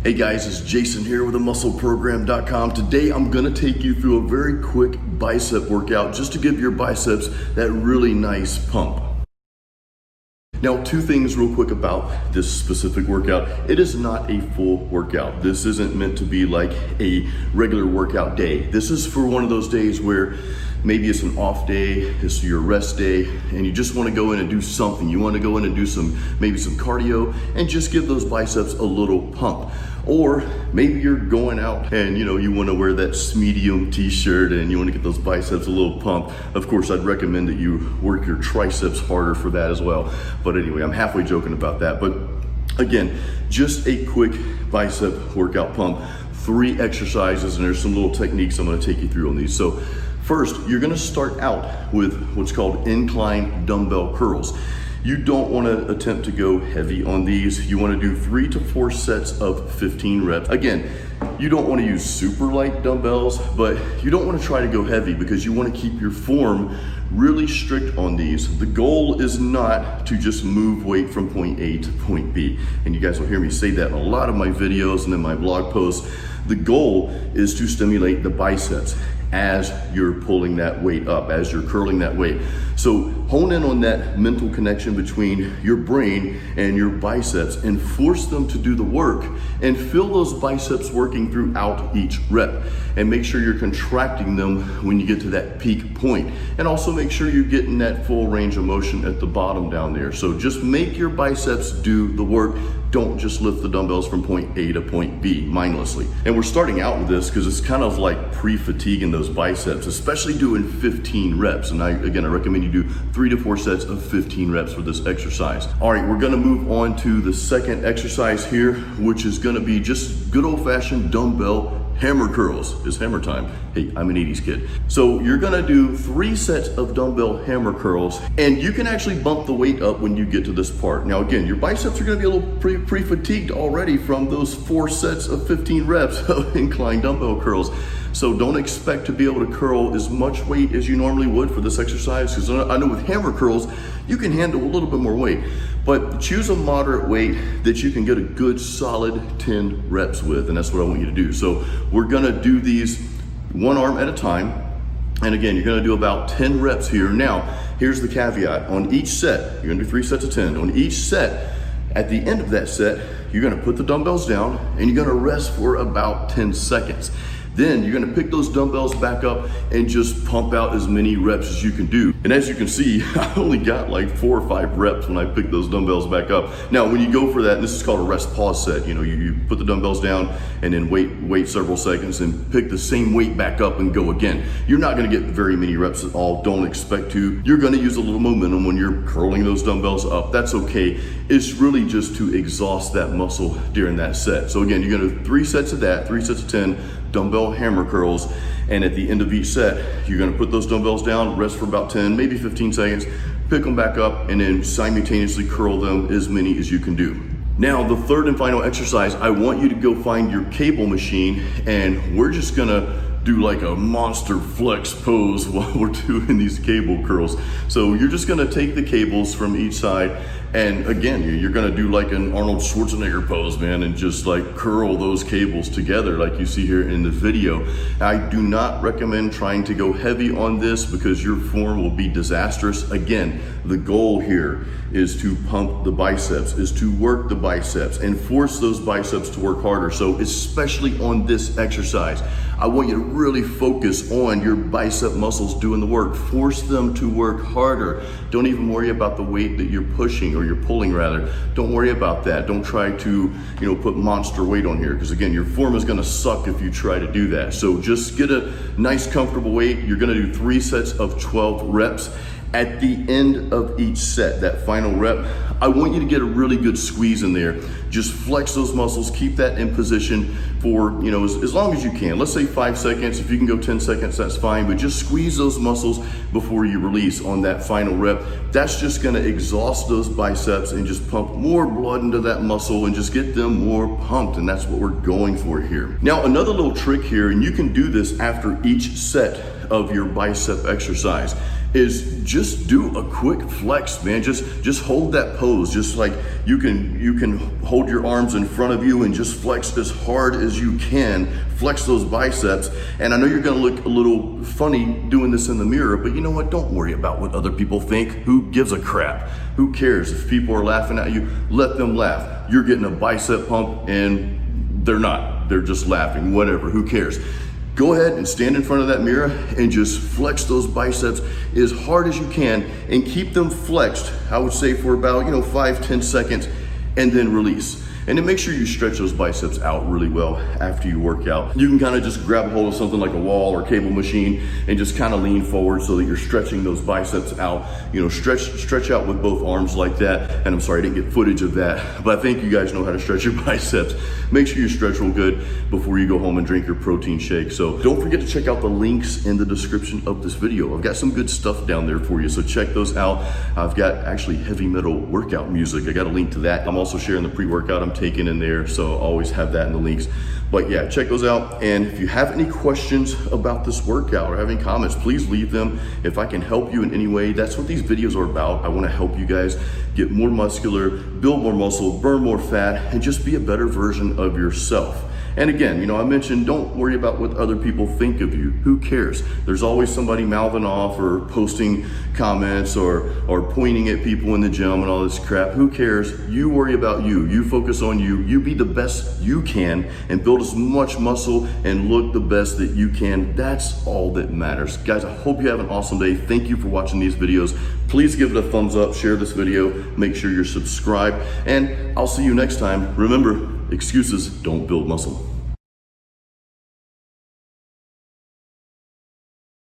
Hey guys, it's Jason here with themuscleprogram.com. Today I'm gonna take you through a very quick bicep workout just to give your biceps that really nice pump. Now, two things real quick about this specific workout. It is not a full workout. This isn't meant to be like a regular workout day. This is for one of those days where maybe it's an off day, it's your rest day, and you just want to go in and do something. You want to go in and do maybe some cardio and just give those biceps a little pump. Or maybe you're going out and you want to wear that medium t-shirt and you want to get those biceps a little pump. Of course, I'd recommend that you work your triceps harder for that as well. But anyway, I'm halfway joking about that. But again, just a quick bicep workout pump. 3 exercises, and there's some little techniques I'm going to take you through on these. So first, you're going to start out with what's called incline dumbbell curls. You don't want to attempt to go heavy on these. You want to do 3 to 4 sets of 15 reps. Again, you don't want to use super light dumbbells, but you don't want to try to go heavy because you want to keep your form really strict on these. The goal is not to just move weight from point A to point B. And you guys will hear me say that in a lot of my videos and in my blog posts. The goal is to stimulate the biceps as you're pulling that weight up, as you're curling that weight. So hone in on that mental connection between your brain and your biceps and force them to do the work and feel those biceps working throughout each rep. And make sure you're contracting them when you get to that peak point. And also make sure you're getting that full range of motion at the bottom down there. So just make your biceps do the work. Don't just lift the dumbbells from point A to point B mindlessly. And we're starting out with this because it's kind of like pre-fatiguing those biceps, especially doing 15 reps. And I recommend you do 3 to 4 sets of 15 reps for this exercise. All right, we're gonna move on to the second exercise here, which is gonna be just good old-fashioned dumbbell hammer curls. It's hammer time. Hey, I'm an 80s kid. So you're gonna do 3 sets of dumbbell hammer curls, and you can actually bump the weight up when you get to this part. Now again, your biceps are gonna be a little pre-fatigued already from those 4 sets of 15 reps of incline dumbbell curls. So don't expect to be able to curl as much weight as you normally would for this exercise, because I know with hammer curls, you can handle a little bit more weight. But choose a moderate weight that you can get a good solid 10 reps with, and that's what I want you to do. So we're gonna do these one arm at a time. And again, you're gonna do about 10 reps here. Now, here's the caveat. On each set, you're gonna do 3 sets of 10. On each set, at the end of that set, you're gonna put the dumbbells down and you're gonna rest for about 10 seconds. Then you're gonna pick those dumbbells back up and just pump out as many reps as you can do. And as you can see, I only got like 4 or 5 reps when I picked those dumbbells back up. Now, when you go for that, and this is called a rest pause set, you put the dumbbells down and then wait several seconds and pick the same weight back up and go again. You're not gonna get very many reps at all, don't expect to. You're gonna use a little momentum when you're curling those dumbbells up. That's okay. It's really just to exhaust that muscle during that set. So again, you're gonna do 3 sets of that, 3 sets of 10, dumbbell hammer curls, and at the end of each set, you're gonna put those dumbbells down, rest for about 10, maybe 15 seconds, pick them back up, and then simultaneously curl them as many as you can do. Now, the third and final exercise, I want you to go find your cable machine, and we're just gonna do like a monster flex pose while we're doing these cable curls. So you're just gonna take the cables from each side, and again, you're gonna do like an Arnold Schwarzenegger pose, man, and just like curl those cables together like you see here in the video. I do not recommend trying to go heavy on this because your form will be disastrous. Again, the goal here is to pump the biceps, is to work the biceps and force those biceps to work harder. So especially on this exercise, I want you to really focus on your bicep muscles doing the work. Force them to work harder. Don't even worry about the weight that you're pushing or you're pulling rather. Don't worry about that. Don't try to, put monster weight on here, because again, your form is gonna suck if you try to do that. So just get a nice comfortable weight. You're gonna do 3 sets of 12 reps. At the end of each set, that final rep, I want you to get a really good squeeze in there. Just flex those muscles, keep that in position for, as long as you can. Let's say 5 seconds. If you can go 10 seconds, that's fine, but just squeeze those muscles before you release on that final rep. That's just gonna exhaust those biceps and just pump more blood into that muscle and just get them more pumped, and that's what we're going for here. Now, another little trick here, and you can do this after each set of your bicep exercise, is just do a quick flex, man. Just hold that pose. Just like you can hold your arms in front of you and just flex as hard as you can. Flex those biceps. And I know you're gonna look a little funny doing this in the mirror, but you know what? Don't worry about what other people think. Who gives a crap? Who cares? If people are laughing at you, let them laugh. You're getting a bicep pump and they're not. They're just laughing, whatever, who cares? Go ahead and stand in front of that mirror and just flex those biceps as hard as you can and keep them flexed, I would say for about 5-10 seconds, and then release. And then make sure you stretch those biceps out really well after you work out. You can kind of just grab a hold of something like a wall or cable machine and just kind of lean forward so that you're stretching those biceps out. Stretch out with both arms like that. And I'm sorry I didn't get footage of that, but I think you guys know how to stretch your biceps. Make sure you stretch real good before you go home and drink your protein shake. So don't forget to check out the links in the description of this video. I've got some good stuff down there for you, so check those out. I've got actually heavy metal workout music. I got a link to that. I'm also sharing the pre-workout I'm taking in there, so I'll always have that in the links. But yeah, check those out. And if you have any questions about this workout or have any comments, please leave them. If I can help you in any way, that's what these videos are about. I want to help you guys get more muscular, build more muscle, burn more fat, and just be a better version of yourself. And again, I mentioned don't worry about what other people think of you. Who cares? There's always somebody mouthing off or posting comments or pointing at people in the gym and all this crap. Who cares? You worry about you. You focus on you. You be the best you can and build as much muscle and look the best that you can. That's all that matters. Guys, I hope you have an awesome day. Thank you for watching these videos. Please give it a thumbs up, share this video, make sure you're subscribed, and I'll see you next time. Remember, excuses don't build muscle.